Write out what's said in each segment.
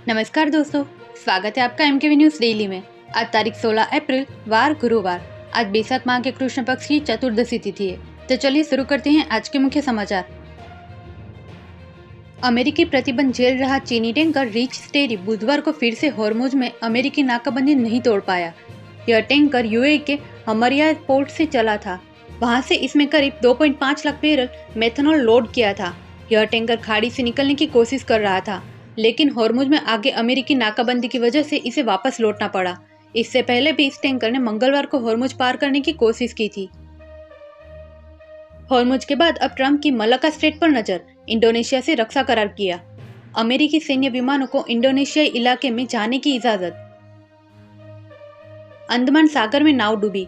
नमस्कार दोस्तों, स्वागत है आपका एमकेवी न्यूज डेली में। आज तारीख 16 अप्रैल वार गुरुवार। आज बैसाख माह के कृष्ण पक्ष की चतुर्दशी तिथि है। तो चलिए शुरू करते हैं आज के मुख्य समाचार। अमेरिकी प्रतिबंध झेल रहा चीनी टैंकर रिच स्टेरी बुधवार को फिर से हॉर्मुज में अमेरिकी नाकाबंदी नहीं तोड़ पाया। यह टैंकर यूएई के हमरिया पोर्ट से चला था। वहां से इसमें करीब 2.5 लाख बैरल मेथनॉल लोड किया था। यह टैंकर खाड़ी से निकलने की कोशिश कर रहा था, लेकिन हॉर्मुज में आगे अमेरिकी नाकाबंदी की वजह से इसे वापस लौटना पड़ा। इससे पहले भी इस टैंकर ने मंगलवार को हॉर्मुज पार करने की कोशिश की थी। हॉर्मुज के बाद अब ट्रंप की मलाक्का स्ट्रेट पर नजर। इंडोनेशिया से रक्षा करार किया। अमेरिकी सैन्य विमानों को इंडोनेशियाई इलाके में जाने की इजाजत। अंडमान सागर में नाव डूबी।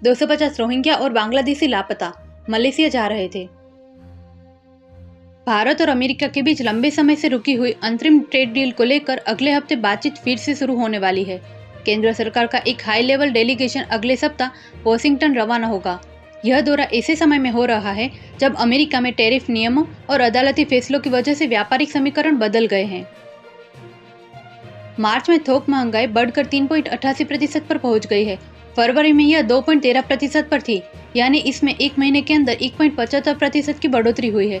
250 रोहिंग्या और बांग्लादेशी लापता, मलेशिया जा रहे थे। भारत और अमेरिका के बीच लंबे समय से रुकी हुई अंतरिम ट्रेड डील को लेकर अगले हफ्ते बातचीत फिर से शुरू होने वाली है। केंद्र सरकार का एक हाई लेवल डेलीगेशन अगले सप्ताह वॉशिंगटन रवाना होगा। यह दौरा ऐसे समय में हो रहा है जब अमेरिका में टैरिफ नियमों और अदालती फैसलों की वजह से व्यापारिक समीकरण बदल गए हैं। मार्च में थोक महंगाई बढ़कर 3.88% पर पहुंच गई है। फरवरी में यह 2.13% पर थी, यानी इसमें एक महीने के अंदर 1.75% की बढ़ोतरी हुई है।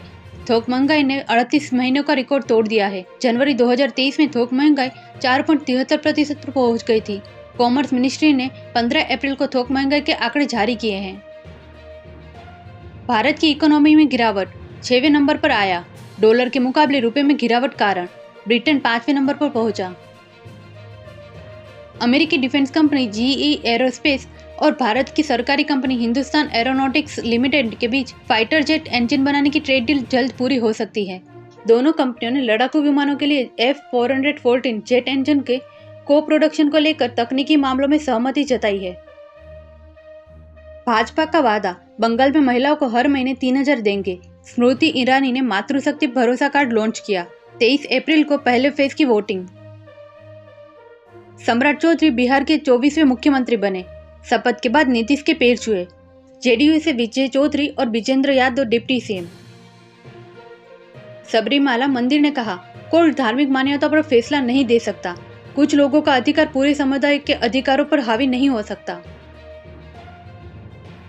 थोक महंगाई ने 38 महीनों का रिकॉर्ड तोड़ दिया है। जनवरी 2023 में थोक महंगाई 4.73% पर पहुंच गई थी। कॉमर्स मिनिस्ट्री ने 15 अप्रैल को थोक महंगाई के आंकड़े जारी किए हैं। भारत की इकोनॉमी में गिरावट 6वें नंबर पर आया। डॉलर के मुकाबले रुपए में गिरावट कारण ब्रिटेन 5वें नंबर पर पहुंचा। अमेरिकी डिफेंस कंपनी जीई एरोस्पेस और भारत की सरकारी कंपनी हिंदुस्तान एरोनॉटिक्स लिमिटेड के बीच फाइटर जेट इंजन बनाने की ट्रेड डील जल्द पूरी हो सकती है। दोनों कंपनियों ने लड़ाकू विमानों के लिए F414 जेट इंजन के को प्रोडक्शन को लेकर तकनीकी मामलों में सहमति जताई है। भाजपा का वादा, बंगाल में महिलाओं को हर महीने 3000 देंगे। स्मृति ईरानी ने मातृशक्ति भरोसा कार्ड लॉन्च किया। 23 अप्रैल को पहले फेज की वोटिंग। सम्राट चौधरी बिहार के 24वें मुख्यमंत्री बने। शपथ के बाद नीतीश के पैर छुए। जेडीयू से विजय चौधरी और विजेंद्र यादव डिप्टी सीएम। सबरीमाला मंदिर ने कहा, कोर्ट धार्मिक मान्यता पर फैसला नहीं दे सकता। कुछ लोगों का अधिकार पूरे समुदाय के अधिकारों पर हावी नहीं हो सकता।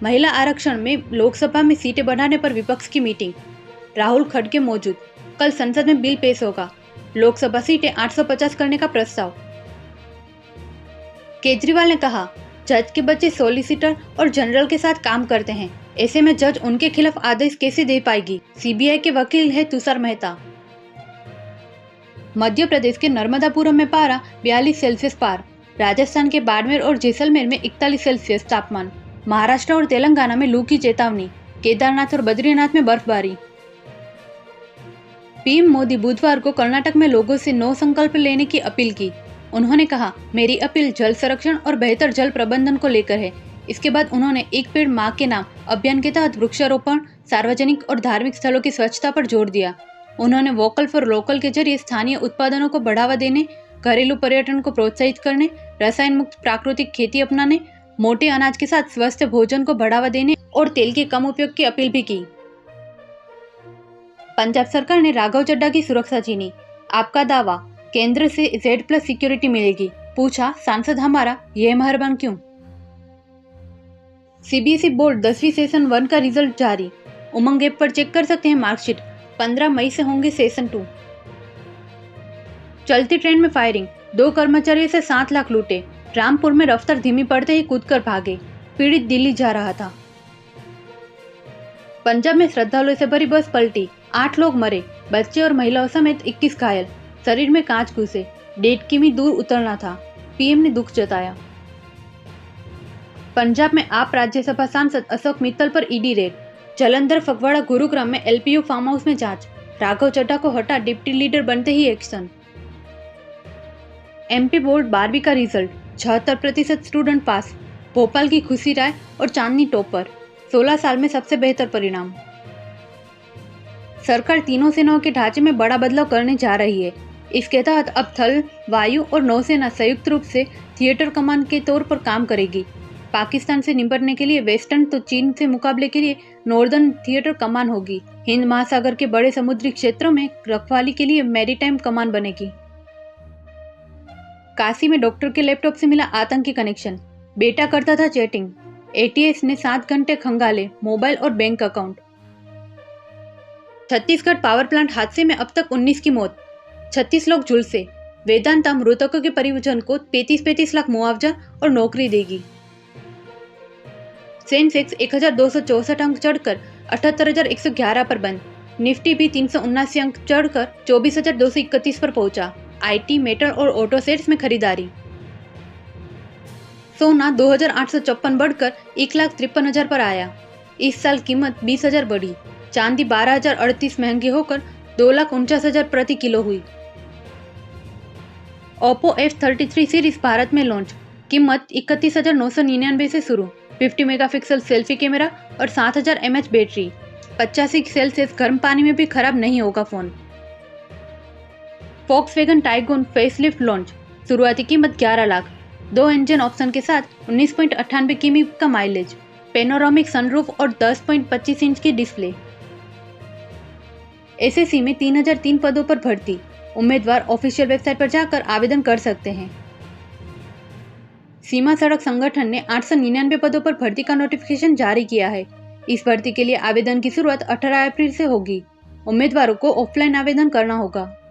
महिला आरक्षण में लोकसभा में सीटें बढ़ाने पर विपक्ष की मीटिंग। राहुल खड़गे मौजूद। कल संसद में बिल पेश होगा। लोकसभा सीटें 850 करने का प्रस्ताव। केजरीवाल ने कहा, जज के बच्चे सॉलिसिटर और जनरल के साथ काम करते हैं, ऐसे में जज उनके खिलाफ आदेश कैसे दे पाएगी। सीबीआई के वकील है तुषार मेहता। मध्य प्रदेश के नर्मदापुरम में पारा 42 सेल्सियस पार। राजस्थान के बाड़मेर और जैसलमेर में 41 सेल्सियस तापमान। महाराष्ट्र और तेलंगाना में लू की चेतावनी। केदारनाथ और बद्रीनाथ में बर्फबारी। पीएम मोदी बुधवार को कर्नाटक में लोगों से 9 संकल्प लेने की अपील की। उन्होंने कहा, मेरी अपील जल संरक्षण और बेहतर जल प्रबंधन को लेकर है। इसके बाद उन्होंने एक पेड़ मां के नाम अभियान के तहत वृक्षारोपण, सार्वजनिक और धार्मिक स्थलों की स्वच्छता पर जोर दिया। उन्होंने वोकल फॉर लोकल के जरिए स्थानीय उत्पादनों को बढ़ावा देने, घरेलू पर्यटन को प्रोत्साहित करने, रसायन मुक्त प्राकृतिक खेती अपनाने, मोटे अनाज के साथ स्वस्थ भोजन को बढ़ावा देने और तेल के कम उपयोग की अपील भी की। पंजाब सरकार ने राघव चड्ढा की सुरक्षा छीनी। आपका दावा, केंद्र से Z+ सिक्योरिटी मिलेगी। पूछा, सांसद हमारा यह मेहरबान क्यों। सीबीएसई बोर्ड 10वीं सेशन 1 का रिजल्ट जारी। उमंग ऐप पर चेक कर सकते हैं मार्कशीट। 15 मई से होंगे सेशन 2। चलती ट्रेन में फायरिंग। 2 कर्मचारियों से 7 लाख लूटे। रामपुर में रफ्तार धीमी पड़ते ही कूदकर भागे। पीड़ित दिल्ली जा रहा था। पंजाब में श्रद्धालुओं से भरी बस पलटी। 8 लोग मरे, बच्चे और महिलाओं समेत 21 घायल। शरीर में कांच घुसे। 1.5 किमी दूर उतरना था। पीएम ने दुख जताया। पंजाब में आप राज्यसभा सांसद अशोक मित्तल पर ईडी रेड। जलंधर, फगवाड़ा, गुरुग्राम में LPU फार्म हाउस में जांच। राघव चड्ढा को हटा डिप्टी लीडर बनते ही एक्शन। MP बोर्ड 12वीं का रिजल्ट। 76% स्टूडेंट पास। भोपाल की खुशी राय और चांदनी टॉपर। 16 साल में सबसे बेहतर परिणाम। सरकार तीनों सेनाओं के ढांचे में बड़ा बदलाव करने जा रही है। इसके तहत अब थल, वायु और नौसेना संयुक्त रूप से थिएटर कमान के तौर पर काम करेगी। पाकिस्तान से निपटने के लिए वेस्टर्न तो चीन से मुकाबले के लिए नॉर्दर्न थिएटर कमान होगी। हिंद महासागर के बड़े समुद्री क्षेत्रों में रखवाली के लिए मैरीटाइम कमान बनेगी। काशी में डॉक्टर के लैपटॉप से मिला आतंकी कनेक्शन, बेटा करता था चैटिंग, एटीएस ने 7 घंटे खंगाले मोबाइल और bank account. Chhattisgarh power plant हादसे में अब तक 19 की मौत, 36 लोग झुलसे। वेदांता मृतकों के परिजन को 35-35 लाख मुआवजा और नौकरी देगी। सेंसेक्स 1264 अंक चढ़कर 78,111 पर बंद। निफ्टी भी 379 अंक चढ़कर 24,231 पर पहुंचा। आईटी, मेटल और ऑटो शेयर्स में खरीदारी। सोना 2,854 बढ़कर 1,53,000 पर आया। इस साल कीमत 20,000 बढ़ी। चांदी 12,038 महंगी होकर 2,49,000 प्रति किलो हुई। ओप्पो F33 सीरीज भारत में लॉन्च। कीमत 31,999 से शुरू। 50 मेगापिक्सल सेल्फी कैमरा और 7,000 mAh बैटरी। 85 सेल्सियस गर्म पानी में भी खराब नहीं होगा phone. Volkswagen Taigun facelift launch. शुरुआती कीमत 11 लाख। 2 इंजन ऑप्शन के साथ 19.98 किमी का माइलेज, पेनोरामिक सनरूफ और 10.25 इंच की डिस्प्ले। एसएससी में 3003 पदों पर भर्ती। उम्मीदवार ऑफिशियल वेबसाइट पर जाकर आवेदन कर सकते हैं। सीमा सड़क संगठन ने 899 पदों पर भर्ती का नोटिफिकेशन जारी किया है। इस भर्ती के लिए आवेदन की शुरुआत 18 अप्रैल से होगी। उम्मीदवारों को ऑफलाइन आवेदन करना होगा।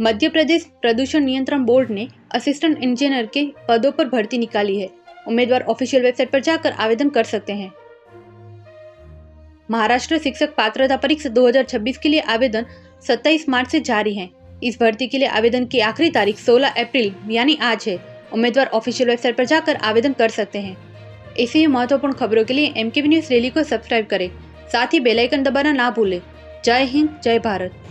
मध्य प्रदेश प्रदूषण नियंत्रण बोर्ड ने असिस्टेंट इंजीनियर के पदों पर भर्ती निकाली है। उम्मीदवार ऑफिशियल वेबसाइट पर जाकर आवेदन कर सकते हैं। महाराष्ट्र शिक्षक पात्रता परीक्षा 2026 के लिए आवेदन 27 मार्च से जारी है। इस भर्ती के लिए आवेदन की आखिरी तारीख 16 अप्रैल यानी आज है। उम्मीदवार ऑफिशियल वेबसाइट पर जाकर आवेदन कर सकते हैं। ऐसी ही महत्वपूर्ण खबरों के लिए MKV न्यूज़ डेली को सब्सक्राइब करें। साथ ही बेल आइकन दबाना ना भूलें। जय हिंद, जय भारत।